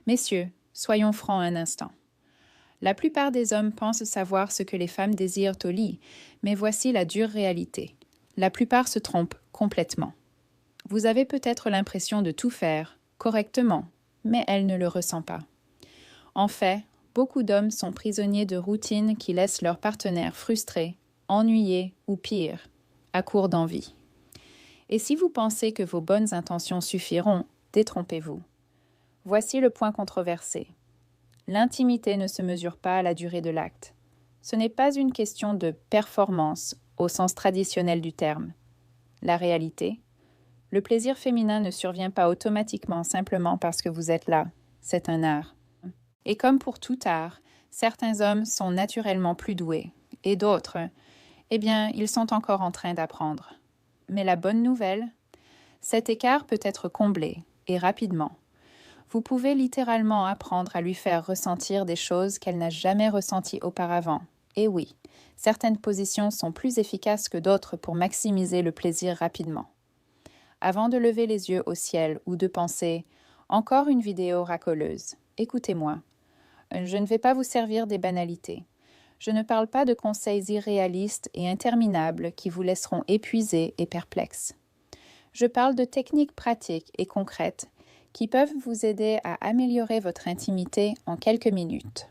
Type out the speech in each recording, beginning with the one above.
Messieurs, soyons francs un instant. La plupart des hommes pensent savoir ce que les femmes désirent au lit, mais voici la dure réalité. La plupart se trompent complètement. Vous avez peut-être l'impression de tout faire, correctement, mais elle ne le ressent pas. En fait, beaucoup d'hommes sont prisonniers de routines qui laissent leur partenaire frustré, ennuyé ou pire, à court d'envie. Et si vous pensez que vos bonnes intentions suffiront, détrompez-vous. Voici le point controversé. L'intimité ne se mesure pas à la durée de l'acte. Ce n'est pas une question de performance au sens traditionnel du terme. La réalité, le plaisir féminin ne survient pas automatiquement simplement parce que vous êtes là. C'est un art. Et comme pour tout art, certains hommes sont naturellement plus doués, et d'autres, eh bien, ils sont encore en train d'apprendre. Mais la bonne nouvelle, cet écart peut être comblé, et rapidement. Vous pouvez littéralement apprendre à lui faire ressentir des choses qu'elle n'a jamais ressenties auparavant. Et oui, certaines positions sont plus efficaces que d'autres pour maximiser le plaisir rapidement. Avant de lever les yeux au ciel ou de penser « encore une vidéo racoleuse », écoutez-moi. Je ne vais pas vous servir des banalités. Je ne parle pas de conseils irréalistes et interminables qui vous laisseront épuisés et perplexes. Je parle de techniques pratiques et concrètes qui peuvent vous aider à améliorer votre intimité en quelques minutes.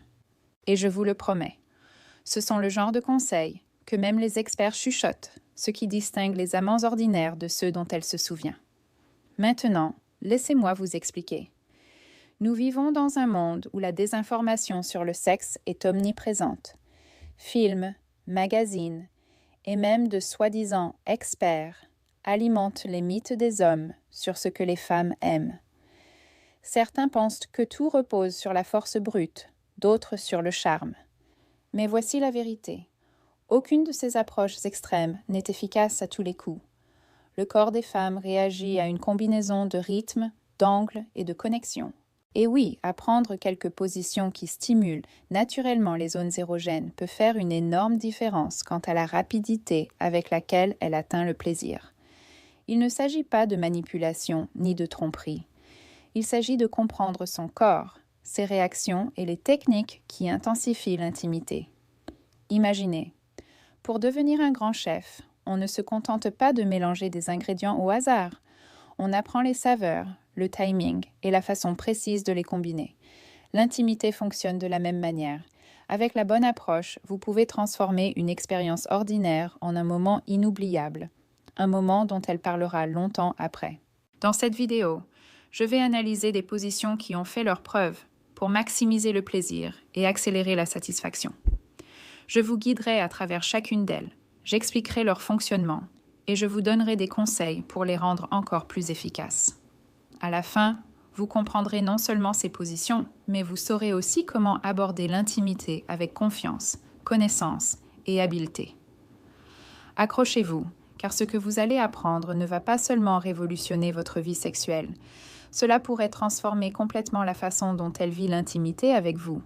Et je vous le promets, ce sont le genre de conseils que même les experts chuchotent, ce qui distingue les amants ordinaires de ceux dont elle se souvient. Maintenant, laissez-moi vous expliquer. Nous vivons dans un monde où la désinformation sur le sexe est omniprésente. Films, magazines et même de soi-disant experts alimentent les mythes des hommes sur ce que les femmes aiment. Certains pensent que tout repose sur la force brute, d'autres sur le charme. Mais voici la vérité. Aucune de ces approches extrêmes n'est efficace à tous les coups. Le corps des femmes réagit à une combinaison de rythmes, d'angles et de connexions. Et oui, apprendre quelques positions qui stimulent naturellement les zones érogènes peut faire une énorme différence quant à la rapidité avec laquelle elle atteint le plaisir. Il ne s'agit pas de manipulation ni de tromperie. Il s'agit de comprendre son corps, ses réactions et les techniques qui intensifient l'intimité. Imaginez, pour devenir un grand chef, on ne se contente pas de mélanger des ingrédients au hasard. On apprend les saveurs, le timing et la façon précise de les combiner. L'intimité fonctionne de la même manière. Avec la bonne approche, vous pouvez transformer une expérience ordinaire en un moment inoubliable, un moment dont elle parlera longtemps après. Dans cette vidéo, je vais analyser des positions qui ont fait leurs preuves pour maximiser le plaisir et accélérer la satisfaction. Je vous guiderai à travers chacune d'elles, j'expliquerai leur fonctionnement et je vous donnerai des conseils pour les rendre encore plus efficaces. À la fin, vous comprendrez non seulement ces positions, mais vous saurez aussi comment aborder l'intimité avec confiance, connaissance et habileté. Accrochez-vous, car ce que vous allez apprendre ne va pas seulement révolutionner votre vie sexuelle. Cela pourrait transformer complètement la façon dont elle vit l'intimité avec vous.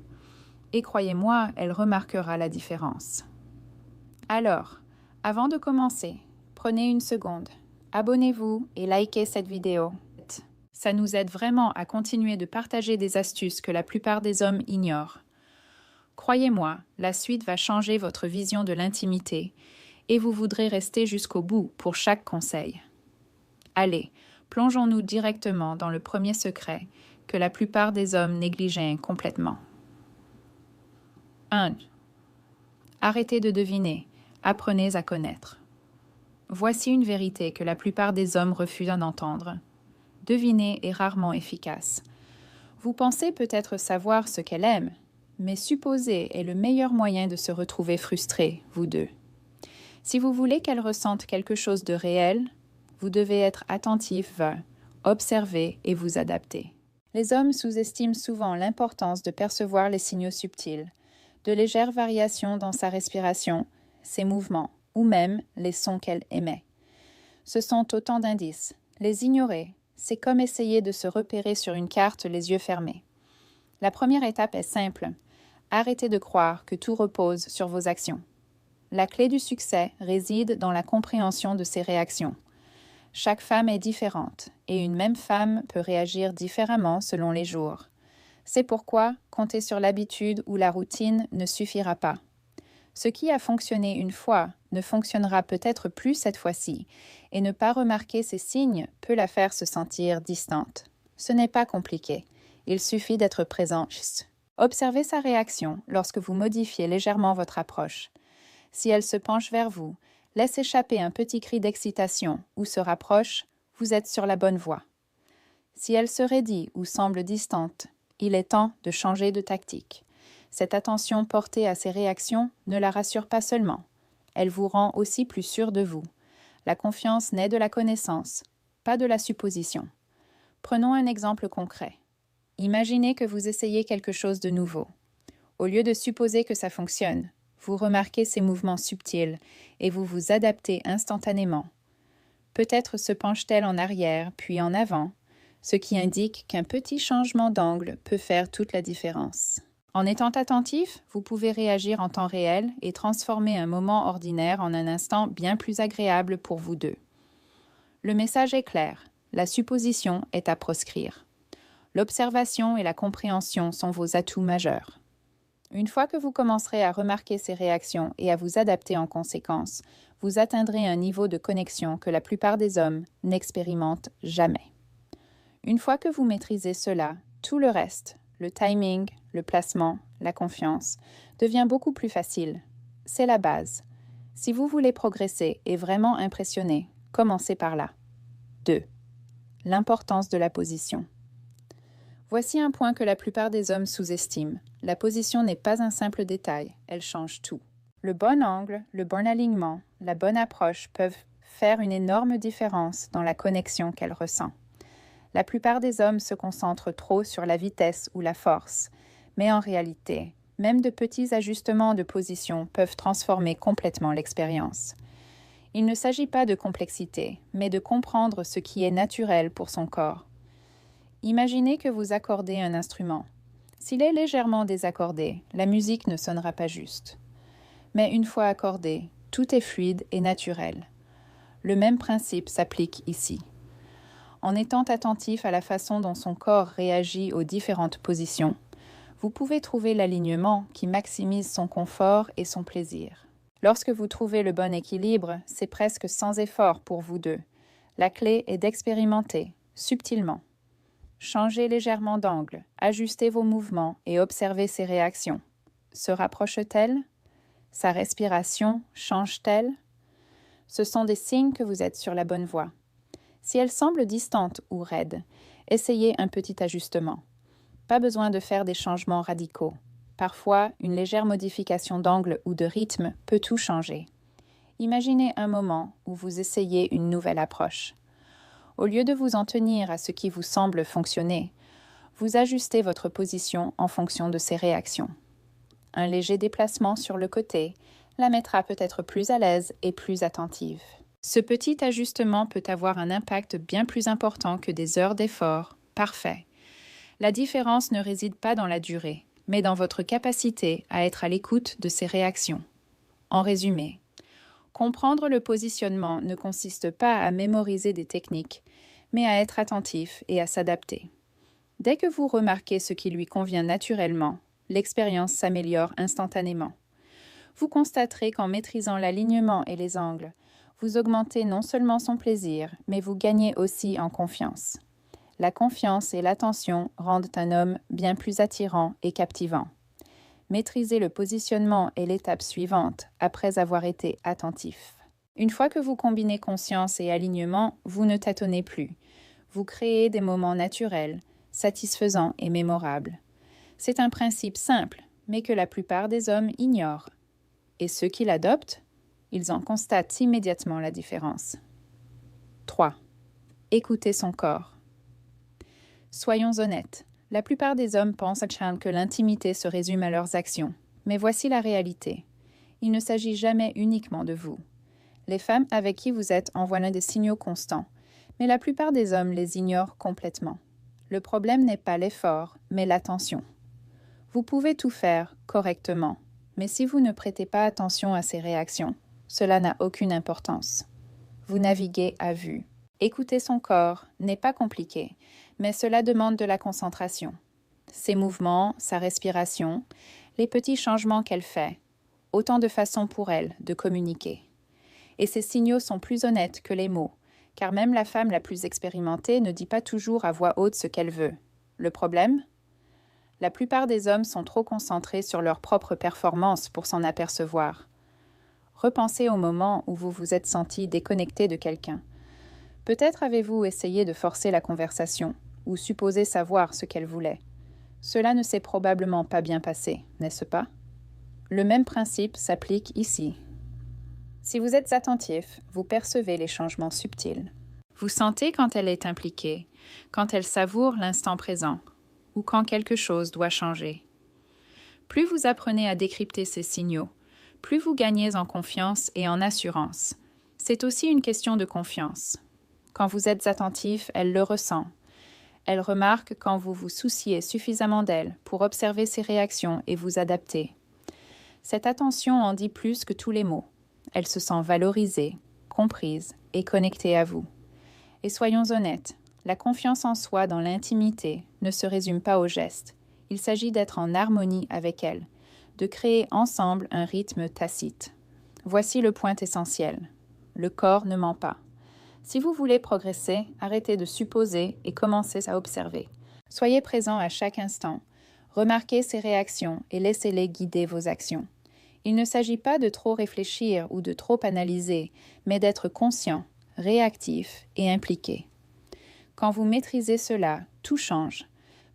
Et croyez-moi, elle remarquera la différence. Alors, avant de commencer, prenez une seconde, abonnez-vous et likez cette vidéo. Ça nous aide vraiment à continuer de partager des astuces que la plupart des hommes ignorent. Croyez-moi, la suite va changer votre vision de l'intimité et vous voudrez rester jusqu'au bout pour chaque conseil. Allez, plongeons-nous directement dans le premier secret que la plupart des hommes négligeaient complètement. 1. Arrêtez de deviner, apprenez à connaître. Voici une vérité que la plupart des hommes refusent d'entendre. Deviner est rarement efficace. Vous pensez peut-être savoir ce qu'elle aime, mais supposer est le meilleur moyen de se retrouver frustré, vous deux. Si vous voulez qu'elle ressente quelque chose de réel, vous devez être attentif, observer et vous adapter. Les hommes sous-estiment souvent l'importance de percevoir les signaux subtils, de légères variations dans sa respiration, ses mouvements, ou même les sons qu'elle émet. Ce sont autant d'indices. Les ignorer, c'est comme essayer de se repérer sur une carte les yeux fermés. La première étape est simple. Arrêtez de croire que tout repose sur vos actions. La clé du succès réside dans la compréhension de ses réactions. Chaque femme est différente et une même femme peut réagir différemment selon les jours. C'est pourquoi compter sur l'habitude ou la routine ne suffira pas. Ce qui a fonctionné une fois ne fonctionnera peut-être plus cette fois-ci, et ne pas remarquer ces signes peut la faire se sentir distante. Ce n'est pas compliqué, il suffit d'être présent. Observez sa réaction lorsque vous modifiez légèrement votre approche. Si elle se penche vers vous, laisse échapper un petit cri d'excitation ou se rapproche, vous êtes sur la bonne voie. Si elle se raidit ou semble distante, il est temps de changer de tactique. Cette attention portée à ses réactions ne la rassure pas seulement, elle vous rend aussi plus sûr de vous. La confiance naît de la connaissance, pas de la supposition. Prenons un exemple concret. Imaginez que vous essayez quelque chose de nouveau. Au lieu de supposer que ça fonctionne, vous remarquez ces mouvements subtils et vous vous adaptez instantanément. Peut-être se penche-t-elle en arrière, puis en avant, ce qui indique qu'un petit changement d'angle peut faire toute la différence. En étant attentif, vous pouvez réagir en temps réel et transformer un moment ordinaire en un instant bien plus agréable pour vous deux. Le message est clair, la supposition est à proscrire. L'observation et la compréhension sont vos atouts majeurs. Une fois que vous commencerez à remarquer ces réactions et à vous adapter en conséquence, vous atteindrez un niveau de connexion que la plupart des hommes n'expérimentent jamais. Une fois que vous maîtrisez cela, tout le reste, le timing, le placement, la confiance, devient beaucoup plus facile. C'est la base. Si vous voulez progresser et vraiment impressionner, commencez par là. 2. L'importance de la position. Voici un point que la plupart des hommes sous-estiment. La position n'est pas un simple détail, elle change tout. Le bon angle, le bon alignement, la bonne approche peuvent faire une énorme différence dans la connexion qu'elle ressent. La plupart des hommes se concentrent trop sur la vitesse ou la force, mais en réalité, même de petits ajustements de position peuvent transformer complètement l'expérience. Il ne s'agit pas de complexité, mais de comprendre ce qui est naturel pour son corps. Imaginez que vous accordez un instrument. S'il est légèrement désaccordé, la musique ne sonnera pas juste. Mais une fois accordé, tout est fluide et naturel. Le même principe s'applique ici. En étant attentif à la façon dont son corps réagit aux différentes positions, vous pouvez trouver l'alignement qui maximise son confort et son plaisir. Lorsque vous trouvez le bon équilibre, c'est presque sans effort pour vous deux. La clé est d'expérimenter, subtilement. Changez légèrement d'angle, ajustez vos mouvements et observez ses réactions. Se rapproche-t-elle? Sa respiration change-t-elle? Ce sont des signes que vous êtes sur la bonne voie. Si elle semble distante ou raide, essayez un petit ajustement. Pas besoin de faire des changements radicaux. Parfois, une légère modification d'angle ou de rythme peut tout changer. Imaginez un moment où vous essayez une nouvelle approche. Au lieu de vous en tenir à ce qui vous semble fonctionner, vous ajustez votre position en fonction de ses réactions. Un léger déplacement sur le côté la mettra peut-être plus à l'aise et plus attentive. Ce petit ajustement peut avoir un impact bien plus important que des heures d'effort. Parfait. La différence ne réside pas dans la durée, mais dans votre capacité à être à l'écoute de ses réactions. En résumé, comprendre le positionnement ne consiste pas à mémoriser des techniques, mais à être attentif et à s'adapter. Dès que vous remarquez ce qui lui convient naturellement, l'expérience s'améliore instantanément. Vous constaterez qu'en maîtrisant l'alignement et les angles, vous augmentez non seulement son plaisir, mais vous gagnez aussi en confiance. La confiance et l'attention rendent un homme bien plus attirant et captivant. Maîtriser le positionnement est l'étape suivante après avoir été attentif. Une fois que vous combinez conscience et alignement, vous ne tâtonnez plus. Vous créez des moments naturels, satisfaisants et mémorables. C'est un principe simple, mais que la plupart des hommes ignorent. Et ceux qui l'adoptent, ils en constatent immédiatement la différence. 3. Écoutez son corps. Soyons honnêtes, la plupart des hommes pensent que l'intimité se résume à leurs actions. Mais voici la réalité. Il ne s'agit jamais uniquement de vous. Les femmes avec qui vous êtes envoient des signaux constants, mais la plupart des hommes les ignorent complètement. Le problème n'est pas l'effort, mais l'attention. Vous pouvez tout faire correctement, mais si vous ne prêtez pas attention à ces réactions, cela n'a aucune importance. Vous naviguez à vue. Écouter son corps n'est pas compliqué, mais cela demande de la concentration. ses mouvements, sa respiration, les petits changements qu'elle fait, autant de façons pour elle de communiquer. Et ces signaux sont plus honnêtes que les mots, car même la femme la plus expérimentée ne dit pas toujours à voix haute ce qu'elle veut. Le problème ? La plupart des hommes sont trop concentrés sur leur propre performance pour s'en apercevoir. Repensez au moment où vous vous êtes senti déconnecté de quelqu'un. Peut-être avez-vous essayé de forcer la conversation ou supposé savoir ce qu'elle voulait. Cela ne s'est probablement pas bien passé, n'est-ce pas? Le même principe s'applique ici. Si vous êtes attentif, vous percevez les changements subtils. Vous sentez quand elle est impliquée, quand elle savoure l'instant présent, ou quand quelque chose doit changer. Plus vous apprenez à décrypter ces signaux, plus vous gagnez en confiance et en assurance. C'est aussi une question de confiance. Quand vous êtes attentif, elle le ressent. Elle remarque quand vous vous souciez suffisamment d'elle pour observer ses réactions et vous adapter. Cette attention en dit plus que tous les mots. Elle se sent valorisée, comprise et connectée à vous. Et soyons honnêtes, la confiance en soi dans l'intimité ne se résume pas aux gestes. Il s'agit d'être en harmonie avec elle, de créer ensemble un rythme tacite. Voici le point essentiel. Le corps ne ment pas. Si vous voulez progresser, arrêtez de supposer et commencez à observer. Soyez présent à chaque instant. Remarquez ses réactions et laissez-les guider vos actions. Il ne s'agit pas de trop réfléchir ou de trop analyser, mais d'être conscient, réactif et impliqué. Quand vous maîtrisez cela, tout change.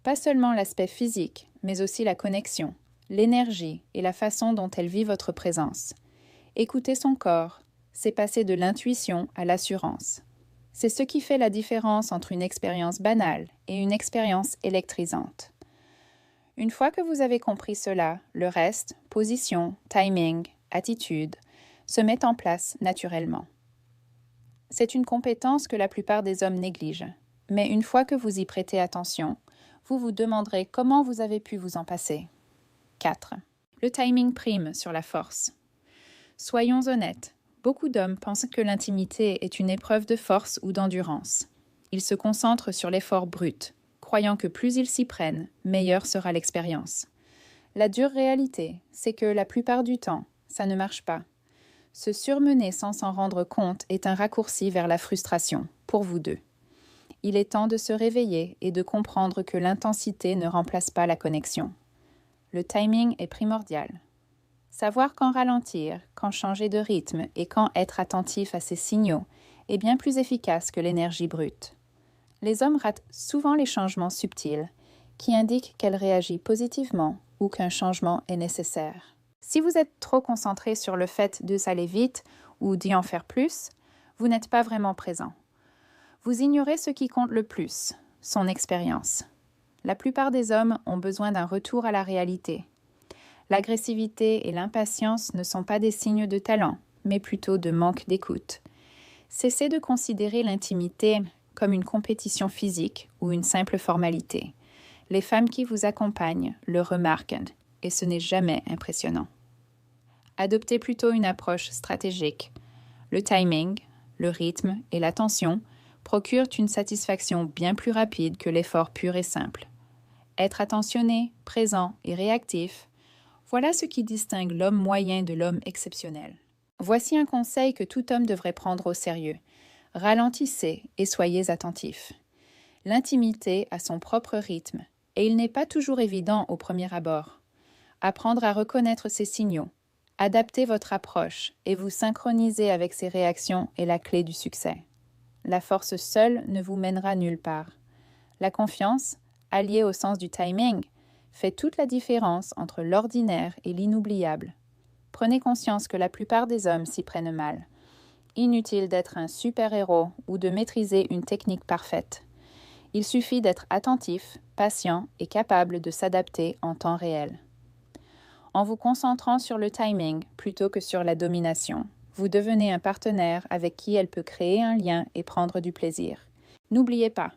Pas seulement l'aspect physique, mais aussi la connexion, l'énergie et la façon dont elle vit votre présence. Écoutez son corps, c'est passer de l'intuition à l'assurance. C'est ce qui fait la différence entre une expérience banale et une expérience électrisante. Une fois que vous avez compris cela, le reste, position, timing, attitude, se met en place naturellement. C'est une compétence que la plupart des hommes négligent. Mais une fois que vous y prêtez attention, vous vous demanderez comment vous avez pu vous en passer. 4. Le timing prime sur la force. Soyons honnêtes, beaucoup d'hommes pensent que l'intimité est une épreuve de force ou d'endurance. Ils se concentrent sur l'effort brut, croyant que plus ils s'y prennent, meilleure sera l'expérience. La dure réalité, c'est que la plupart du temps, ça ne marche pas. Se surmener sans s'en rendre compte est un raccourci vers la frustration, pour vous deux. Il est temps de se réveiller et de comprendre que l'intensité ne remplace pas la connexion. Le timing est primordial. Savoir quand ralentir, quand changer de rythme et quand être attentif à ces signaux est bien plus efficace que l'énergie brute. Les hommes ratent souvent les changements subtils, qui indiquent qu'elle réagit positivement ou qu'un changement est nécessaire. Si vous êtes trop concentré sur le fait de s'aller vite ou d'y en faire plus, vous n'êtes pas vraiment présent. Vous ignorez ce qui compte le plus, son expérience. La plupart des hommes ont besoin d'un retour à la réalité. L'agressivité et l'impatience ne sont pas des signes de talent, mais plutôt de manque d'écoute. Cessez de considérer l'intimité comme une compétition physique ou une simple formalité. Les femmes qui vous accompagnent le remarquent, et ce n'est jamais impressionnant. Adoptez plutôt une approche stratégique. Le timing, le rythme et l'attention procurent une satisfaction bien plus rapide que l'effort pur et simple. Être attentionné, présent et réactif, voilà ce qui distingue l'homme moyen de l'homme exceptionnel. Voici un conseil que tout homme devrait prendre au sérieux. Ralentissez et soyez attentifs. L'intimité a son propre rythme, et il n'est pas toujours évident au premier abord. Apprendre à reconnaître ces signaux, adapter votre approche et vous synchroniser avec ses réactions est la clé du succès. La force seule ne vous mènera nulle part. La confiance, alliée au sens du timing, fait toute la différence entre l'ordinaire et l'inoubliable. Prenez conscience que la plupart des hommes s'y prennent mal. Inutile d'être un super-héros ou de maîtriser une technique parfaite. Il suffit d'être attentif, patient et capable de s'adapter en temps réel. En vous concentrant sur le timing plutôt que sur la domination, vous devenez un partenaire avec qui elle peut créer un lien et prendre du plaisir. N'oubliez pas,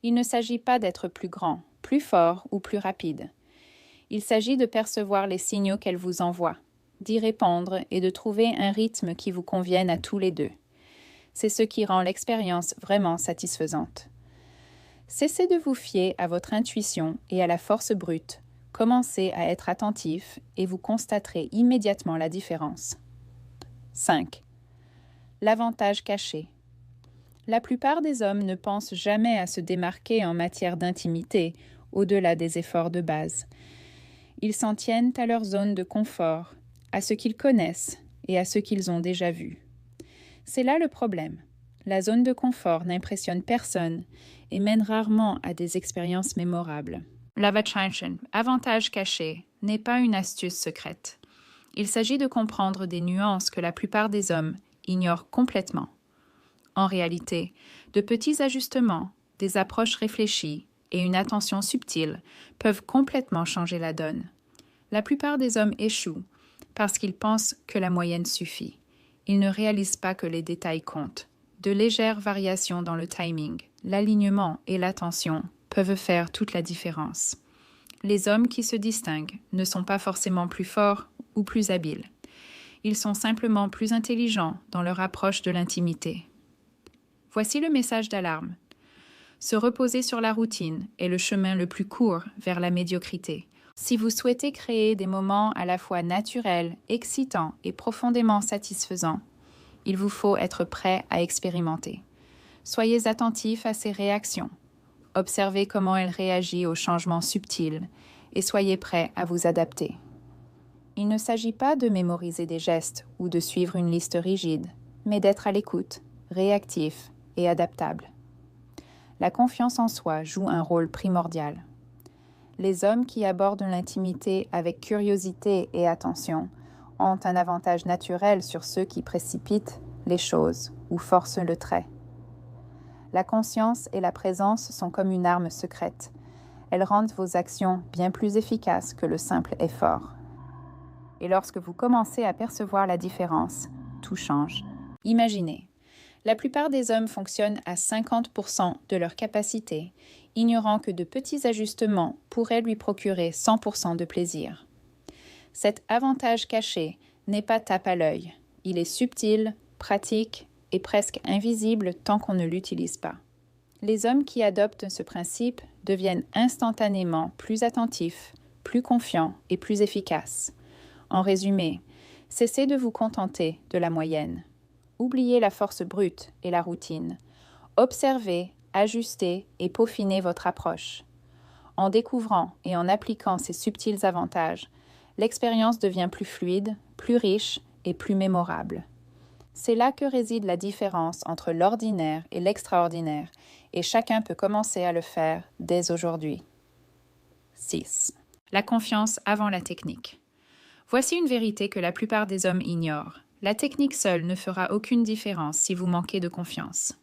il ne s'agit pas d'être plus grand, plus fort ou plus rapide. Il s'agit de percevoir les signaux qu'elle vous envoie, d'y répondre et de trouver un rythme qui vous convienne à tous les deux. C'est ce qui rend l'expérience vraiment satisfaisante. Cessez de vous fier à votre intuition et à la force brute. Commencez à être attentif et vous constaterez immédiatement la différence. 5. L'avantage caché. La plupart des hommes ne pensent jamais à se démarquer en matière d'intimité, au-delà des efforts de base. Ils s'en tiennent à leur zone de confort, à ce qu'ils connaissent et à ce qu'ils ont déjà vu. C'est là le problème. La zone de confort n'impressionne personne et mène rarement à des expériences mémorables. L'Avachanchen, avantage caché, n'est pas une astuce secrète. Il s'agit de comprendre des nuances que la plupart des hommes ignorent complètement. En réalité, de petits ajustements, des approches réfléchies et une attention subtile peuvent complètement changer la donne. La plupart des hommes échouent parce qu'ils pensent que la moyenne suffit. Ils ne réalisent pas que les détails comptent. De légères variations dans le timing, l'alignement et l'attention peuvent faire toute la différence. Les hommes qui se distinguent ne sont pas forcément plus forts ou plus habiles. Ils sont simplement plus intelligents dans leur approche de l'intimité. Voici le message d'alarme. Se reposer sur la routine est le chemin le plus court vers la médiocrité. Si vous souhaitez créer des moments à la fois naturels, excitants et profondément satisfaisants, il vous faut être prêt à expérimenter. Soyez attentif à ses réactions. Observez comment elle réagit aux changements subtils et soyez prêt à vous adapter. Il ne s'agit pas de mémoriser des gestes ou de suivre une liste rigide, mais d'être à l'écoute, réactif et adaptable. La confiance en soi joue un rôle primordial. Les hommes qui abordent l'intimité avec curiosité et attention ont un avantage naturel sur ceux qui précipitent les choses ou forcent le trait. La conscience et la présence sont comme une arme secrète. Elles rendent vos actions bien plus efficaces que le simple effort. Et lorsque vous commencez à percevoir la différence, tout change. Imaginez, la plupart des hommes fonctionnent à 50% de leur capacité, ignorant que de petits ajustements pourraient lui procurer 100% de plaisir. Cet avantage caché n'est pas tape à l'œil. Il est subtil, pratique et presque invisible tant qu'on ne l'utilise pas. Les hommes qui adoptent ce principe deviennent instantanément plus attentifs, plus confiants et plus efficaces. En résumé, cessez de vous contenter de la moyenne. Oubliez la force brute et la routine. Observez, ajustez et peaufinez votre approche. En découvrant et en appliquant ces subtils avantages, l'expérience devient plus fluide, plus riche et plus mémorable. C'est là que réside la différence entre l'ordinaire et l'extraordinaire, et chacun peut commencer à le faire dès aujourd'hui. 6. La confiance avant la technique. Voici une vérité que la plupart des hommes ignorent. La technique seule ne fera aucune différence si vous manquez de confiance.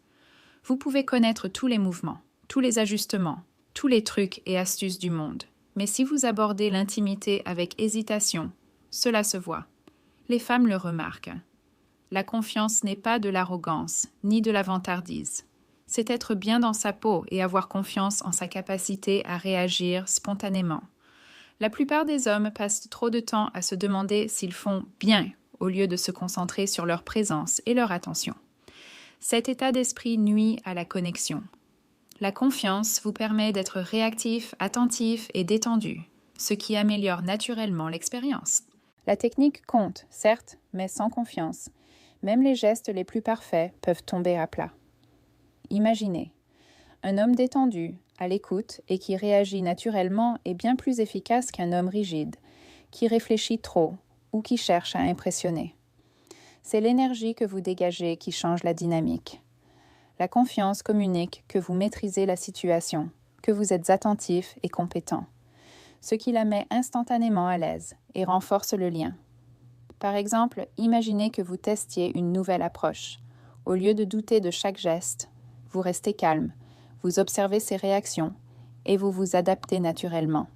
Vous pouvez connaître tous les mouvements, tous les ajustements, tous les trucs et astuces du monde. Mais si vous abordez l'intimité avec hésitation, cela se voit. Les femmes le remarquent. La confiance n'est pas de l'arrogance, ni de la vantardise. C'est être bien dans sa peau et avoir confiance en sa capacité à réagir spontanément. La plupart des hommes passent trop de temps à se demander s'ils font bien au lieu de se concentrer sur leur présence et leur attention. Cet état d'esprit nuit à la connexion. La confiance vous permet d'être réactif, attentif et détendu, ce qui améliore naturellement l'expérience. La technique compte, certes, mais sans confiance. Même les gestes les plus parfaits peuvent tomber à plat. Imaginez, un homme détendu, à l'écoute et qui réagit naturellement est bien plus efficace qu'un homme rigide, qui réfléchit trop ou qui cherche à impressionner. C'est l'énergie que vous dégagez qui change la dynamique. La confiance communique que vous maîtrisez la situation, que vous êtes attentif et compétent, ce qui la met instantanément à l'aise et renforce le lien. Par exemple, imaginez que vous testiez une nouvelle approche. Au lieu de douter de chaque geste, vous restez calme, vous observez ses réactions et vous vous adaptez naturellement.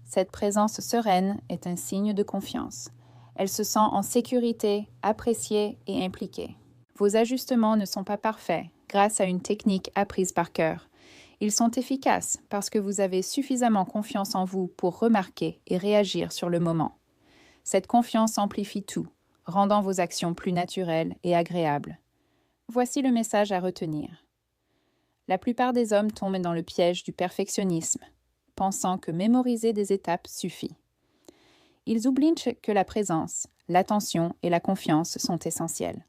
Cette présence sereine est un signe de confiance. Elle se sent en sécurité, appréciée et impliquée. Vos ajustements ne sont pas parfaits grâce à une technique apprise par cœur. Ils sont efficaces parce que vous avez suffisamment confiance en vous pour remarquer et réagir sur le moment. Cette confiance amplifie tout, rendant vos actions plus naturelles et agréables. Voici le message à retenir. La plupart des hommes tombent dans le piège du perfectionnisme, pensant que mémoriser des étapes suffit. Ils oublient que la présence, l'attention et la confiance sont essentielles.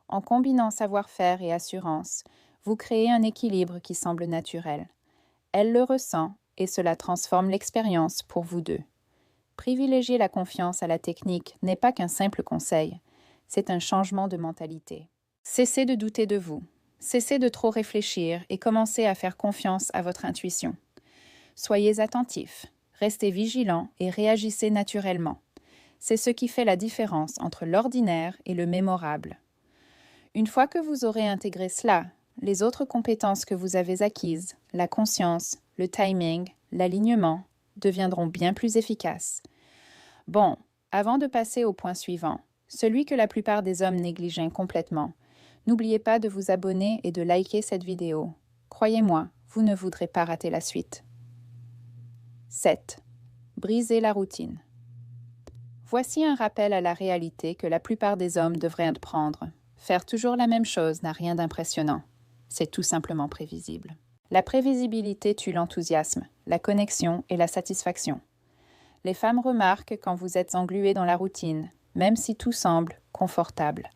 En combinant savoir-faire et assurance, vous créez un équilibre qui semble naturel. Elle le ressent et cela transforme l'expérience pour vous deux. Privilégier la confiance à la technique n'est pas qu'un simple conseil, c'est un changement de mentalité. Cessez de douter de vous, cessez de trop réfléchir et commencez à faire confiance à votre intuition. Soyez attentif, restez vigilant et réagissez naturellement. C'est ce qui fait la différence entre l'ordinaire et le mémorable. Une fois que vous aurez intégré cela, les autres compétences que vous avez acquises, la conscience, le timing, l'alignement, deviendront bien plus efficaces. Bon, avant de passer au point suivant, celui que la plupart des hommes négligent complètement, n'oubliez pas de vous abonner et de liker cette vidéo. Croyez-moi, vous ne voudrez pas rater la suite. 7. Briser la routine. Voici un rappel à la réalité que la plupart des hommes devraient apprendre. Faire toujours la même chose n'a rien d'impressionnant. C'est tout simplement prévisible. La prévisibilité tue l'enthousiasme, la connexion et la satisfaction. Les femmes remarquent quand vous êtes englué dans la routine, même si tout semble confortable.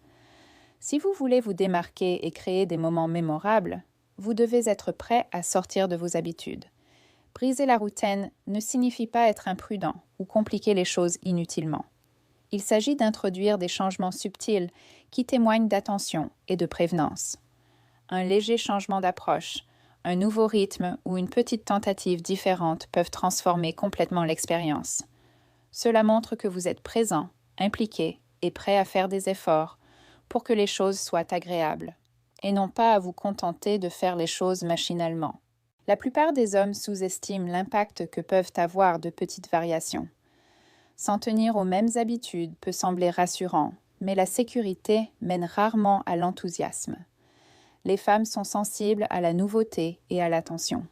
Si vous voulez vous démarquer et créer des moments mémorables, vous devez être prêt à sortir de vos habitudes. Briser la routine ne signifie pas être imprudent ou compliquer les choses inutilement. Il s'agit d'introduire des changements subtils qui témoignent d'attention et de prévenance. Un léger changement d'approche, un nouveau rythme ou une petite tentative différente peuvent transformer complètement l'expérience. Cela montre que vous êtes présent, impliqué et prêt à faire des efforts pour que les choses soient agréables, et non pas à vous contenter de faire les choses machinalement. La plupart des hommes sous-estiment l'impact que peuvent avoir de petites variations. S'en tenir aux mêmes habitudes peut sembler rassurant, mais la sécurité mène rarement à l'enthousiasme. Les femmes sont sensibles à la nouveauté et à l'attention.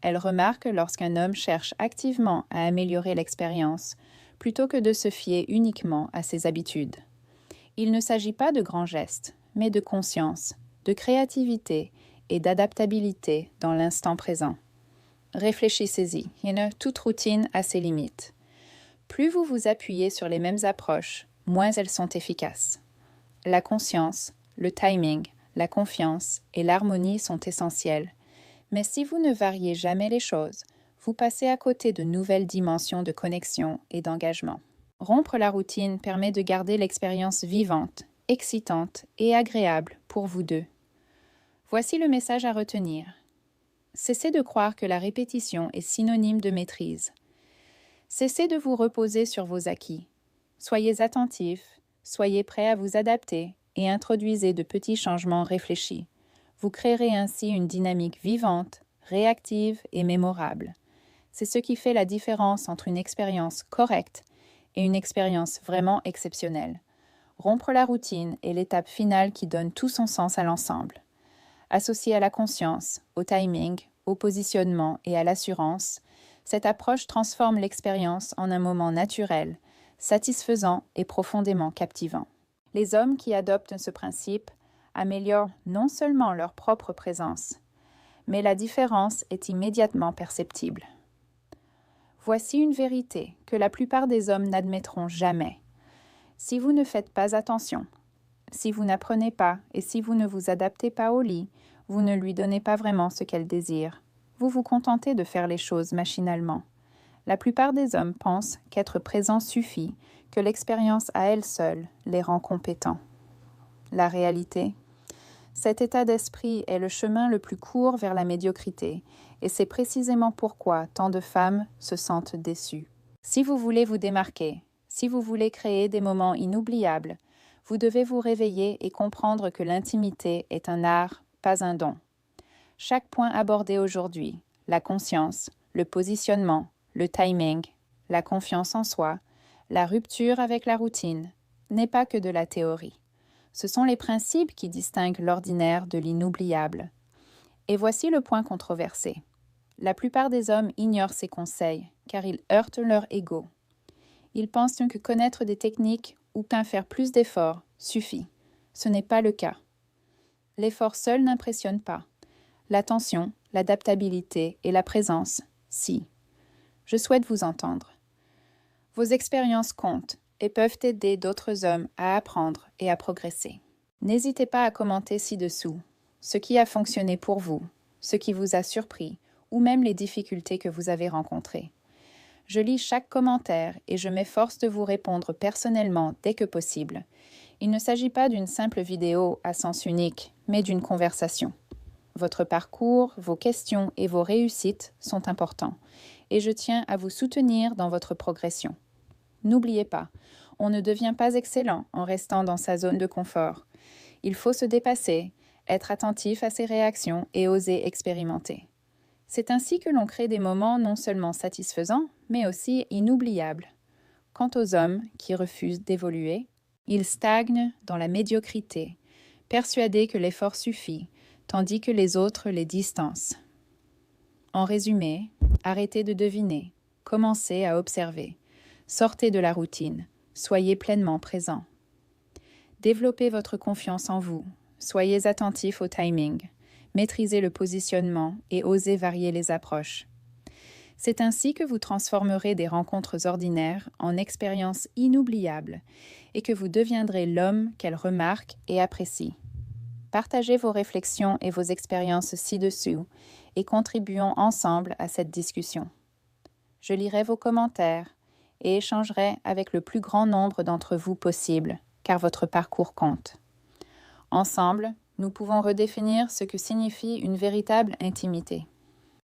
Elles remarquent lorsqu'un homme cherche activement à améliorer l'expérience, plutôt que de se fier uniquement à ses habitudes. Il ne s'agit pas de grands gestes, mais de conscience, de créativité et d'adaptabilité dans l'instant présent. Réfléchissez-y, toute routine a ses limites. Plus vous vous appuyez sur les mêmes approches, moins elles sont efficaces. La conscience, le timing, la confiance et l'harmonie sont essentiels, mais si vous ne variez jamais les choses, vous passez à côté de nouvelles dimensions de connexion et d'engagement. Rompre la routine permet de garder l'expérience vivante, excitante et agréable pour vous deux. Voici le message à retenir. Cessez de croire que la répétition est synonyme de maîtrise. Cessez de vous reposer sur vos acquis. Soyez attentifs, soyez prêts à vous adapter et introduisez de petits changements réfléchis. Vous créerez ainsi une dynamique vivante, réactive et mémorable. C'est ce qui fait la différence entre une expérience correcte et une expérience vraiment exceptionnelle. Rompre la routine est l'étape finale qui donne tout son sens à l'ensemble. Associée à la conscience, au timing, au positionnement et à l'assurance, cette approche transforme l'expérience en un moment naturel, satisfaisant et profondément captivant. Les hommes qui adoptent ce principe améliorent non seulement leur propre présence, mais la différence est immédiatement perceptible. Voici une vérité que la plupart des hommes n'admettront jamais. Si vous ne faites pas attention, si vous n'apprenez pas et si vous ne vous adaptez pas au lit, vous ne lui donnez pas vraiment ce qu'elle désire. Vous vous contentez de faire les choses machinalement. La plupart des hommes pensent qu'être présent suffit, que l'expérience à elle seule les rend compétents. La réalité, cet état d'esprit est le chemin le plus court vers la médiocrité, et c'est précisément pourquoi tant de femmes se sentent déçues. Si vous voulez vous démarquer, si vous voulez créer des moments inoubliables, vous devez vous réveiller et comprendre que l'intimité est un art, pas un don. Chaque point abordé aujourd'hui, la conscience, le positionnement, le timing, la confiance en soi, la rupture avec la routine, n'est pas que de la théorie. Ce sont les principes qui distinguent l'ordinaire de l'inoubliable. Et voici le point controversé. La plupart des hommes ignorent ces conseils, car ils heurtent leur ego. Ils pensent que connaître des techniques ou qu'un faire plus d'efforts suffit. Ce n'est pas le cas. L'effort seul n'impressionne pas. l'attention, l'adaptabilité et la présence, si. Je souhaite vous entendre. Vos expériences comptent et peuvent aider d'autres hommes à apprendre et à progresser. N'hésitez pas à commenter ci-dessous ce qui a fonctionné pour vous, ce qui vous a surpris ou même les difficultés que vous avez rencontrées. Je lis chaque commentaire et je m'efforce de vous répondre personnellement dès que possible. Il ne s'agit pas d'une simple vidéo à sens unique, mais d'une conversation. Votre parcours, vos questions et vos réussites sont importants et je tiens à vous soutenir dans votre progression. N'oubliez pas, on ne devient pas excellent en restant dans sa zone de confort. Il faut se dépasser, être attentif à ses réactions et oser expérimenter. C'est ainsi que l'on crée des moments non seulement satisfaisants, mais aussi inoubliables. Quant aux hommes qui refusent d'évoluer, ils stagnent dans la médiocrité, persuadés que l'effort suffit, tandis que les autres les distancent. En résumé, arrêtez de deviner, commencez à observer, sortez de la routine, soyez pleinement présent. Développez votre confiance en vous, soyez attentif au timing, maîtrisez le positionnement et osez varier les approches. C'est ainsi que vous transformerez des rencontres ordinaires en expériences inoubliables et que vous deviendrez l'homme qu'elles remarquent et apprécient. Partagez vos réflexions et vos expériences ci-dessous et contribuons ensemble à cette discussion. Je lirai vos commentaires et échangerai avec le plus grand nombre d'entre vous possible, car votre parcours compte. Ensemble, nous pouvons redéfinir ce que signifie une véritable intimité.